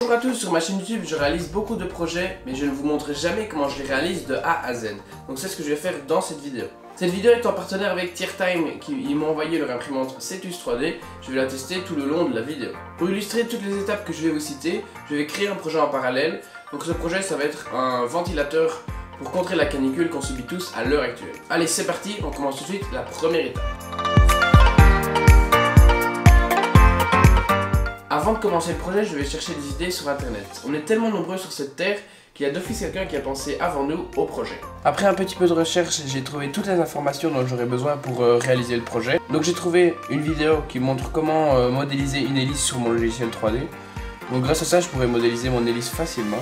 Bonjour à tous, sur ma chaîne YouTube je réalise beaucoup de projets mais je ne vous montre jamais comment je les réalise de A à Z. Donc c'est ce que je vais faire dans cette vidéo. Cette vidéo est en partenaire avec TierTime qui m'ont envoyé leur imprimante Cetus 3D. Je vais la tester tout le long de la vidéo. Pour illustrer toutes les étapes que je vais vous citer, je vais créer un projet en parallèle. Donc ce projet ça va être un ventilateur pour contrer la canicule qu'on subit tous à l'heure actuelle. Allez c'est parti, on commence tout de suite la première étape. Avant de commencer le projet, je vais chercher des idées sur internet. On est tellement nombreux sur cette terre qu'il y a d'office quelqu'un qui a pensé avant nous au projet. Après un petit peu de recherche, j'ai trouvé toutes les informations dont j'aurais besoin pour réaliser le projet. Donc j'ai trouvé une vidéo qui montre comment modéliser une hélice sur mon logiciel 3D. Donc grâce à ça, je pourrais modéliser mon hélice facilement.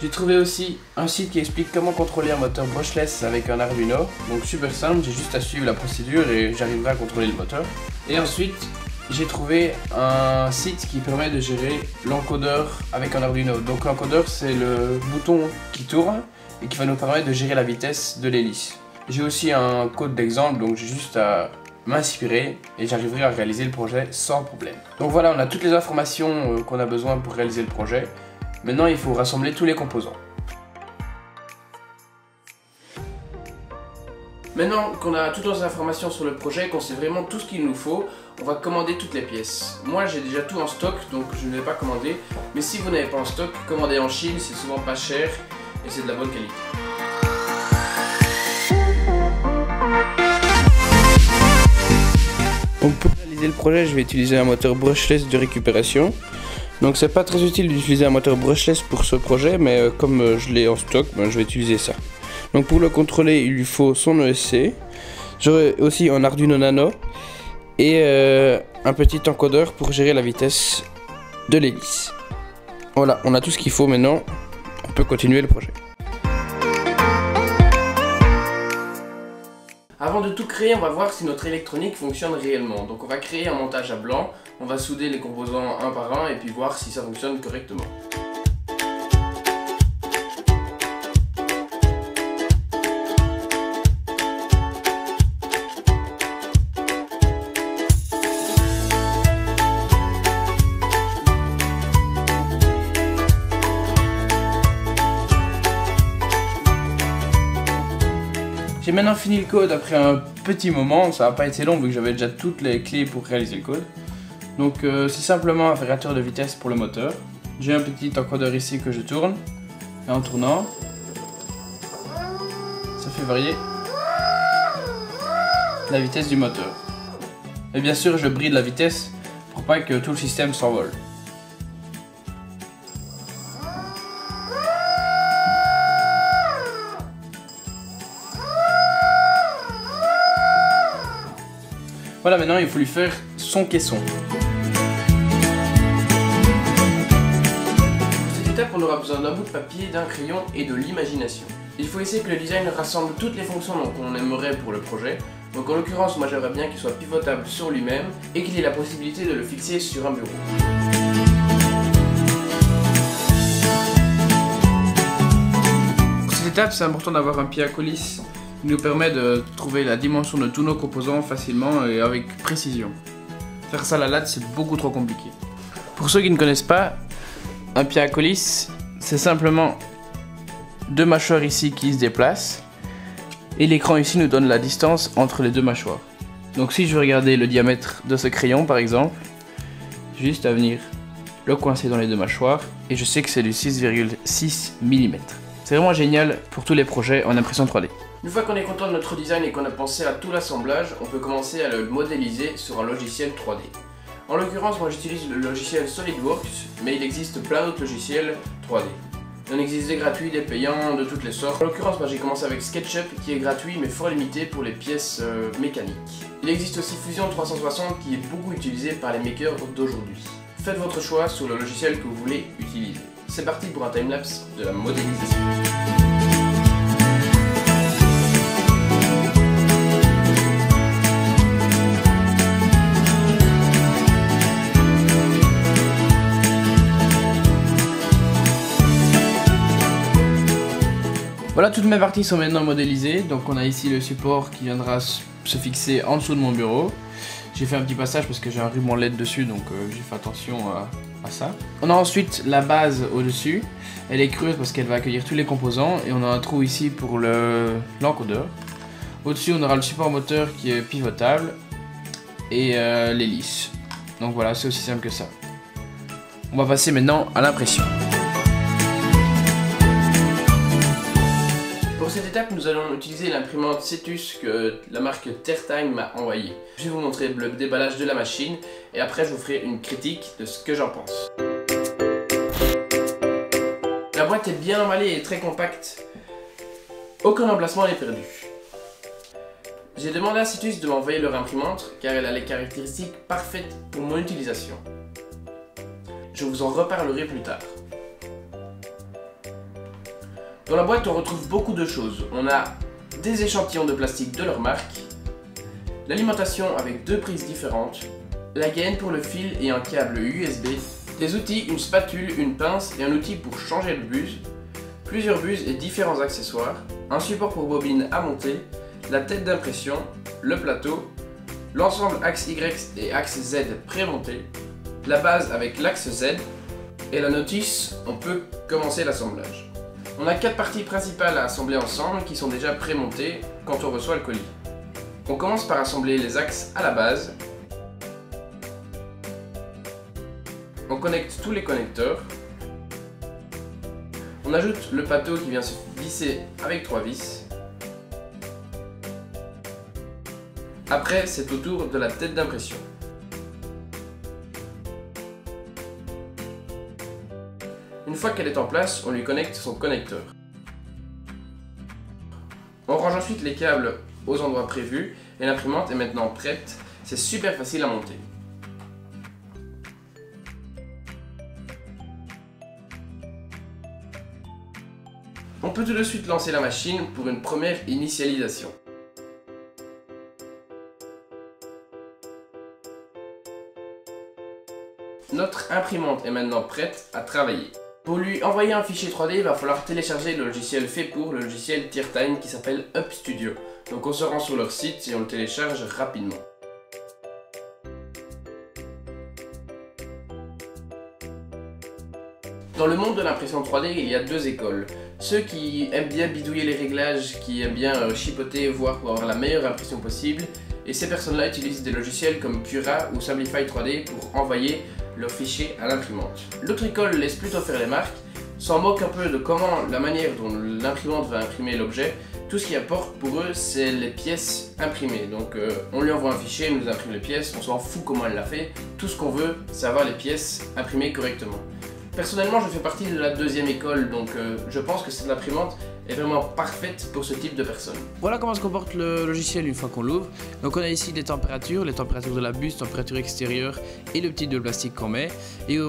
J'ai trouvé aussi un site qui explique comment contrôler un moteur brushless avec un Arduino. Donc super simple, j'ai juste à suivre la procédure et j'arriverai à contrôler le moteur. Et ensuite, j'ai trouvé un site qui permet de gérer l'encodeur avec un Arduino. Donc l'encodeur c'est le bouton qui tourne et qui va nous permettre de gérer la vitesse de l'hélice. J'ai aussi un code d'exemple, donc j'ai juste à m'inspirer et j'arriverai à réaliser le projet sans problème. Donc voilà, on a toutes les informations qu'on a besoin pour réaliser le projet. Maintenant il faut rassembler tous les composants. Maintenant qu'on a toutes les informations sur le projet, qu'on sait vraiment tout ce qu'il nous faut, on va commander toutes les pièces. Moi j'ai déjà tout en stock donc je ne vais pas commander, mais si vous n'avez pas en stock, commandez en Chine, c'est souvent pas cher et c'est de la bonne qualité. Donc pour réaliser le projet, je vais utiliser un moteur brushless de récupération. Donc c'est pas très utile d'utiliser un moteur brushless pour ce projet, mais comme je l'ai en stock, je vais utiliser ça. Donc pour le contrôler, il lui faut son ESC. J'aurai aussi un Arduino Nano et un petit encodeur pour gérer la vitesse de l'hélice. Voilà, on a tout ce qu'il faut maintenant. On peut continuer le projet. Avant de tout créer, on va voir si notre électronique fonctionne réellement. Donc on va créer un montage à blanc. On va souder les composants un par un et puis voir si ça fonctionne correctement. J'ai maintenant fini le code après un petit moment, ça n'a pas été long vu que j'avais déjà toutes les clés pour réaliser le code. Donc c'est simplement un variateur de vitesse pour le moteur. J'ai un petit encodeur ici que je tourne. Et en tournant, ça fait varier la vitesse du moteur. Et bien sûr je bride la vitesse pour pas que tout le système s'envole. Voilà, maintenant il faut lui faire son caisson. Pour cette étape, on aura besoin d'un bout de papier, d'un crayon et de l'imagination. Il faut essayer que le design rassemble toutes les fonctions qu'on aimerait pour le projet. Donc en l'occurrence, moi j'aimerais bien qu'il soit pivotable sur lui-même et qu'il ait la possibilité de le fixer sur un bureau. Pour cette étape, c'est important d'avoir un pied à coulisse. Il nous permet de trouver la dimension de tous nos composants facilement et avec précision. Faire ça à la latte, c'est beaucoup trop compliqué. Pour ceux qui ne connaissent pas, un pied à coulisse, c'est simplement deux mâchoires ici qui se déplacent et l'écran ici nous donne la distance entre les deux mâchoires. Donc si je veux regarder le diamètre de ce crayon par exemple, j'ai juste à venir le coincer dans les deux mâchoires et je sais que c'est du 6,6 mm. C'est vraiment génial pour tous les projets en impression 3D. Une fois qu'on est content de notre design et qu'on a pensé à tout l'assemblage, on peut commencer à le modéliser sur un logiciel 3D. En l'occurrence, moi j'utilise le logiciel SolidWorks, mais il existe plein d'autres logiciels 3D. Il en existe des gratuits, des payants, de toutes les sortes. En l'occurrence, moi j'ai commencé avec SketchUp qui est gratuit mais fort limité pour les pièces mécaniques. Il existe aussi Fusion 360 qui est beaucoup utilisé par les makers d'aujourd'hui. Faites votre choix sur le logiciel que vous voulez utiliser. C'est parti pour un timelapse de la modélisation. Voilà, toutes mes parties sont maintenant modélisées. Donc on a ici le support qui viendra se fixer en dessous de mon bureau. J'ai fait un petit passage parce que j'ai un ruban LED dessus, donc j'ai fait attention à ça. On a ensuite la base au-dessus. Elle est creuse parce qu'elle va accueillir tous les composants. Et on a un trou ici pour l'encodeur. Au-dessus, on aura le support moteur qui est pivotable. Et l'hélice. Donc voilà, c'est aussi simple que ça. On va passer maintenant à l'impression. Pour cette étape, nous allons utiliser l'imprimante Cetus que la marque Tertime m'a envoyée. Je vais vous montrer le déballage de la machine et après je vous ferai une critique de ce que j'en pense. La boîte est bien emballée et très compacte. Aucun emplacement n'est perdu. J'ai demandé à Cetus de m'envoyer leur imprimante car elle a les caractéristiques parfaites pour mon utilisation. Je vous en reparlerai plus tard. Dans la boîte, on retrouve beaucoup de choses. On a des échantillons de plastique de leur marque, l'alimentation avec 2 prises différentes, la gaine pour le fil et un câble USB, des outils, une spatule, une pince et un outil pour changer de buse, plusieurs buses et différents accessoires, un support pour bobine à monter, la tête d'impression, le plateau, l'ensemble axe Y et axe Z prémonté, la base avec l'axe Z et la notice, on peut commencer l'assemblage. On a 4 parties principales à assembler ensemble qui sont déjà prémontées quand on reçoit le colis. On commence par assembler les axes à la base. On connecte tous les connecteurs. On ajoute le plateau qui vient se visser avec 3 vis. Après, c'est au tour de la tête d'impression. Une fois qu'elle est en place, on lui connecte son connecteur. On range ensuite les câbles aux endroits prévus et l'imprimante est maintenant prête. C'est super facile à monter. On peut tout de suite lancer la machine pour une première initialisation. Notre imprimante est maintenant prête à travailler. Pour lui envoyer un fichier 3D, il va falloir télécharger le logiciel fait pour, le logiciel Tertime qui s'appelle Up Studio. Donc on se rend sur leur site et on le télécharge rapidement. Dans le monde de l'impression 3D, il y a 2 écoles. Ceux qui aiment bien bidouiller les réglages, qui aiment bien chipoter, voire pour avoir la meilleure impression possible. Et ces personnes-là utilisent des logiciels comme Cura ou Simplify 3D pour envoyer leurs fichiers à l'imprimante. L'autre école laisse plutôt faire les marques, s'en moque un peu de comment, la manière dont l'imprimante va imprimer l'objet. Tout ce qui importe pour eux, c'est les pièces imprimées. Donc on lui envoie un fichier, elle nous imprime les pièces, on s'en fout comment elle l'a fait. Tout ce qu'on veut, c'est avoir les pièces imprimées correctement. Personnellement, je fais partie de la 2e école, donc je pense que cette imprimante est vraiment parfaite pour ce type de personnes. Voilà comment se comporte le logiciel une fois qu'on l'ouvre. Donc on a ici les températures de la buse, température extérieure et le petit de plastique qu'on met. Et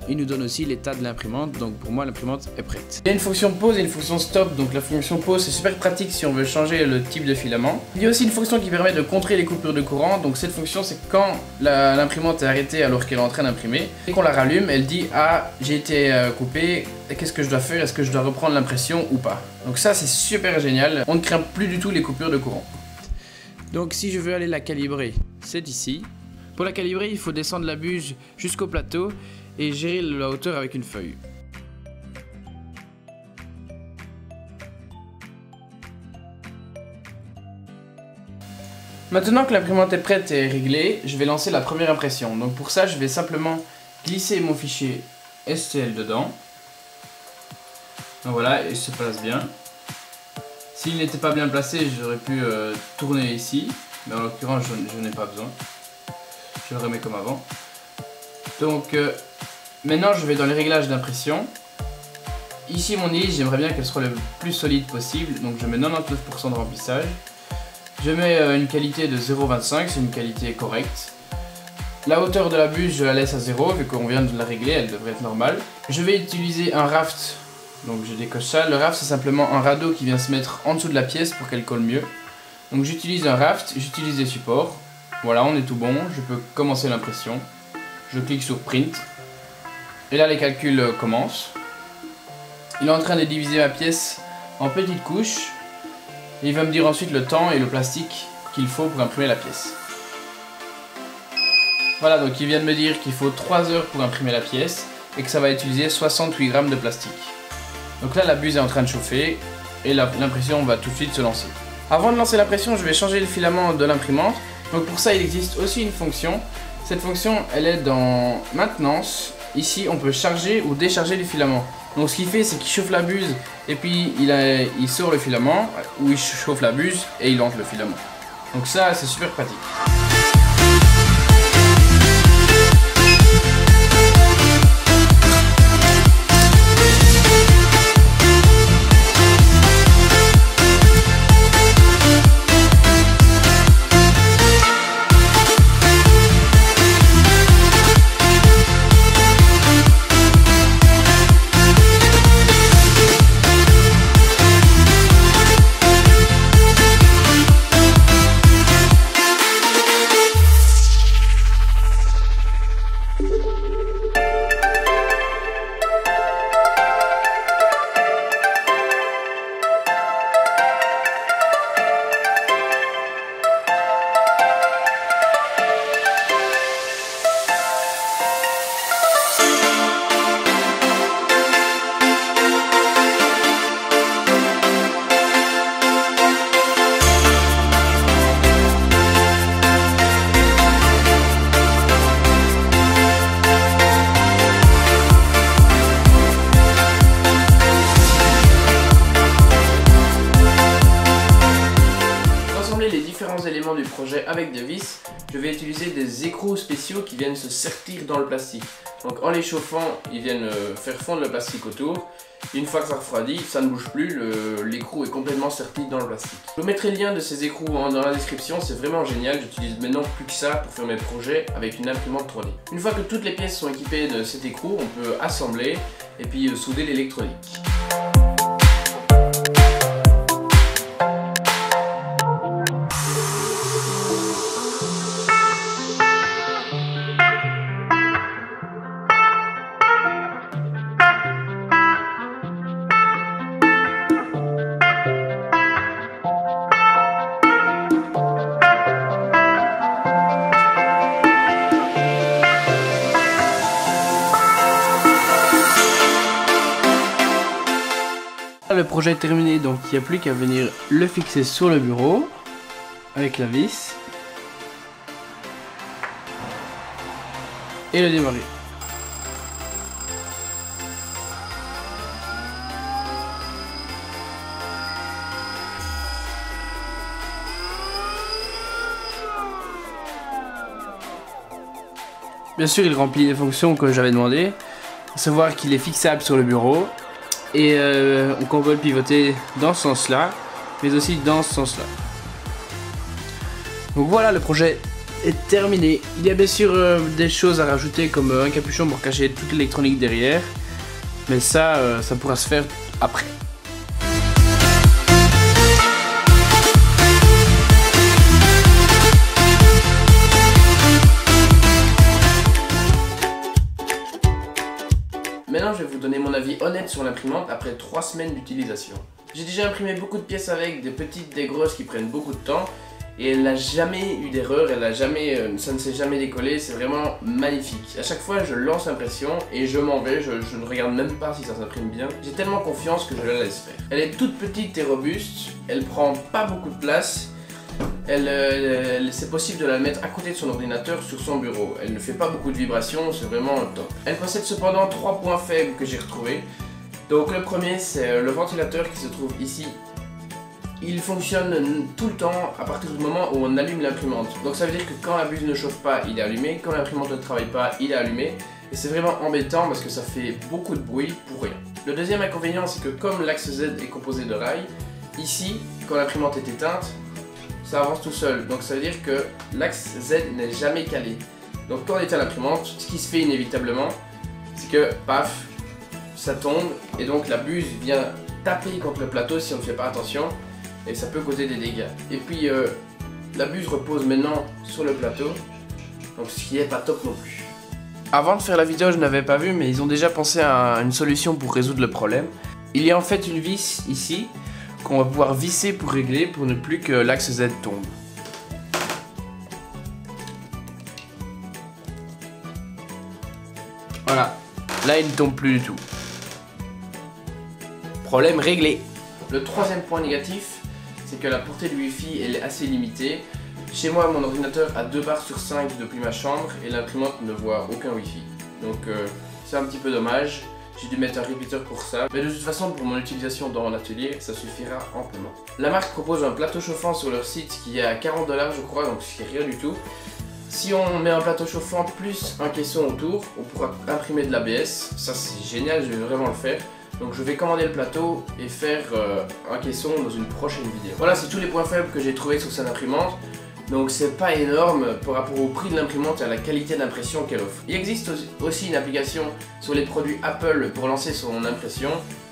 il nous donne aussi l'état de l'imprimante, donc pour moi l'imprimante est prête. Il y a une fonction pause et une fonction stop, donc la fonction pause c'est super pratique si on veut changer le type de filament. Il y a aussi une fonction qui permet de contrer les coupures de courant, donc cette fonction c'est quand l'imprimante est arrêtée alors qu'elle est en train d'imprimer. Et qu'on la rallume, elle dit ah j'ai été coupé, qu'est-ce que je dois faire, est-ce que je dois reprendre l'impression ou pas. Donc ça c'est super génial, on ne craint plus du tout les coupures de courant. Donc si je veux aller la calibrer, c'est ici. Pour la calibrer, il faut descendre la buse jusqu'au plateau et gérer la hauteur avec une feuille. Maintenant que l'imprimante est prête et réglée, je vais lancer la première impression. Donc pour ça, je vais simplement glisser mon fichier STL dedans. Donc voilà, il se place bien. S'il n'était pas bien placé, j'aurais pu tourner ici. Mais en l'occurrence, je n'ai pas besoin. Je le remets comme avant. Donc maintenant, je vais dans les réglages d'impression. Ici, mon hélice, j'aimerais bien qu'elle soit le plus solide possible. Donc je mets 99% de remplissage. Je mets une qualité de 0,25, c'est une qualité correcte. La hauteur de la buse, je la laisse à 0, vu qu'on vient de la régler, elle devrait être normale. Je vais utiliser un raft, donc je décoche ça. Le raft, c'est simplement un radeau qui vient se mettre en dessous de la pièce pour qu'elle colle mieux. Donc j'utilise un raft, j'utilise des supports. Voilà, on est tout bon, je peux commencer l'impression. Je clique sur Print. Et là, les calculs commencent. Il est en train de diviser ma pièce en petites couches. Et il va me dire ensuite le temps et le plastique qu'il faut pour imprimer la pièce. Voilà, donc il vient de me dire qu'il faut 3 heures pour imprimer la pièce et que ça va utiliser 68 grammes de plastique. Donc là, la buse est en train de chauffer et l'impression va tout de suite se lancer. Avant de lancer l'impression, je vais changer le filament de l'imprimante. Donc pour ça, il existe aussi une fonction. Cette fonction, elle est dans maintenance. Ici, on peut charger ou décharger les filaments. Donc ce qu'il fait, c'est qu'il chauffe la buse et puis il sort le filament, ou il chauffe la buse et il lance le filament. Donc ça, c'est super pratique. Éléments du projet avec des vis, je vais utiliser des écrous spéciaux qui viennent se sertir dans le plastique. Donc en les chauffant, ils viennent faire fondre le plastique autour. Une fois que ça refroidit, ça ne bouge plus, l'écrou est complètement serti dans le plastique. Je vous mettrai le lien de ces écrous dans la description, c'est vraiment génial. J'utilise maintenant plus que ça pour faire mes projets avec une imprimante 3D. Une fois que toutes les pièces sont équipées de cet écrou, on peut assembler et puis souder l'électronique. Le projet est terminé, donc il n'y a plus qu'à venir le fixer sur le bureau avec la vis et le démarrer. Bien sûr, il remplit les fonctions que j'avais demandé, à savoir qu'il est fixable sur le bureau. Et qu'on peut le pivoter dans ce sens-là, mais aussi dans ce sens-là. Donc voilà, le projet est terminé. Il y a bien sûr des choses à rajouter comme un capuchon pour cacher toute l'électronique derrière. Mais ça, ça pourra se faire après. Maintenant, je vais vous donner mon avis honnête sur l'imprimante après 3 semaines d'utilisation. J'ai déjà imprimé beaucoup de pièces avec, des petites, des grosses qui prennent beaucoup de temps. Et elle n'a jamais eu d'erreur, ça ne s'est jamais décollé, c'est vraiment magnifique. À chaque fois, je lance l'impression et je m'en vais, je ne regarde même pas si ça s'imprime bien. J'ai tellement confiance que je la laisse faire. Elle est toute petite et robuste, elle prend pas beaucoup de place. C'est possible de la mettre à côté de son ordinateur sur son bureau. Elle ne fait pas beaucoup de vibrations, c'est vraiment top. Elle possède cependant 3 points faibles que j'ai retrouvés. Donc le premier, c'est le ventilateur qui se trouve ici. Il fonctionne tout le temps à partir du moment où on allume l'imprimante. Donc ça veut dire que quand la buse ne chauffe pas, il est allumé. Quand l'imprimante ne travaille pas, il est allumé. Et c'est vraiment embêtant parce que ça fait beaucoup de bruit pour rien. Le deuxième inconvénient, c'est que comme l'axe Z est composé de rails, ici, quand l'imprimante est éteinte, ça avance tout seul. Donc ça veut dire que l'axe Z n'est jamais calé. Donc quand on éteint l'imprimante, ce qui se fait inévitablement, c'est que paf, ça tombe et donc la buse vient taper contre le plateau si on ne fait pas attention et ça peut causer des dégâts. Et puis la buse repose maintenant sur le plateau, donc ce qui n'est pas top non plus. Avant de faire la vidéo, je n'avais pas vu, mais ils ont déjà pensé à une solution pour résoudre le problème. Il y a en fait une vis ici qu'on va pouvoir visser pour régler pour ne plus que l'axe Z tombe. Là, il ne tombe plus du tout. Problème réglé. Le troisième point négatif, c'est que la portée du Wi-Fi elle est assez limitée. Chez moi, mon ordinateur a 2 barres sur 5 depuis ma chambre et l'imprimante ne voit aucun Wi-Fi. Donc c'est un petit peu dommage. J'ai dû mettre un repeater pour ça. Mais de toute façon, pour mon utilisation dans mon atelier, ça suffira amplement. La marque propose un plateau chauffant sur leur site qui est à 40 $ je crois, donc c'est rien du tout. Si on met un plateau chauffant plus un caisson autour, on pourra imprimer de l'ABS. Ça c'est génial, je vais vraiment le faire. Donc je vais commander le plateau et faire un caisson dans une prochaine vidéo. Voilà, c'est tous les points faibles que j'ai trouvés sur cette imprimante. Donc c'est pas énorme par rapport au prix de l'imprimante et à la qualité d'impression qu'elle offre. Il existe aussi une application sur les produits Apple pour lancer son impression.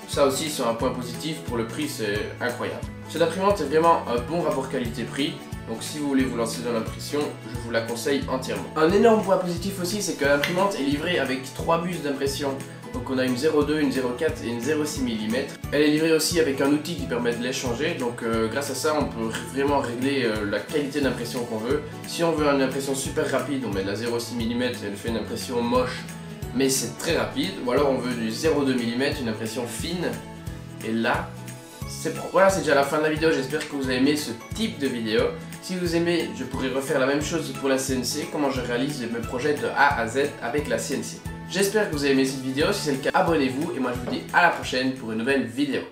Ça aussi c'est un point positif, pour le prix c'est incroyable. Cette imprimante est vraiment un bon rapport qualité-prix. Donc si vous voulez vous lancer dans l'impression, je vous la conseille entièrement. Un énorme point positif aussi, c'est que l'imprimante est livrée avec 3 buses d'impression. Donc on a une 0,2, une 0,4 et une 0,6 mm. Elle est livrée aussi avec un outil qui permet de les changer. Donc grâce à ça, on peut vraiment régler la qualité d'impression qu'on veut. Si on veut une impression super rapide, on met de la 0,6 mm, elle fait une impression moche, mais c'est très rapide. Ou alors on veut du 0,2 mm, une impression fine. Et là, voilà, c'est déjà la fin de la vidéo. J'espère que vous avez aimé ce type de vidéo. Si vous aimez, je pourrais refaire la même chose pour la CNC, comment je réalise mes projets de A à Z avec la CNC. J'espère que vous avez aimé cette vidéo. Si c'est le cas, abonnez-vous et moi je vous dis à la prochaine pour une nouvelle vidéo.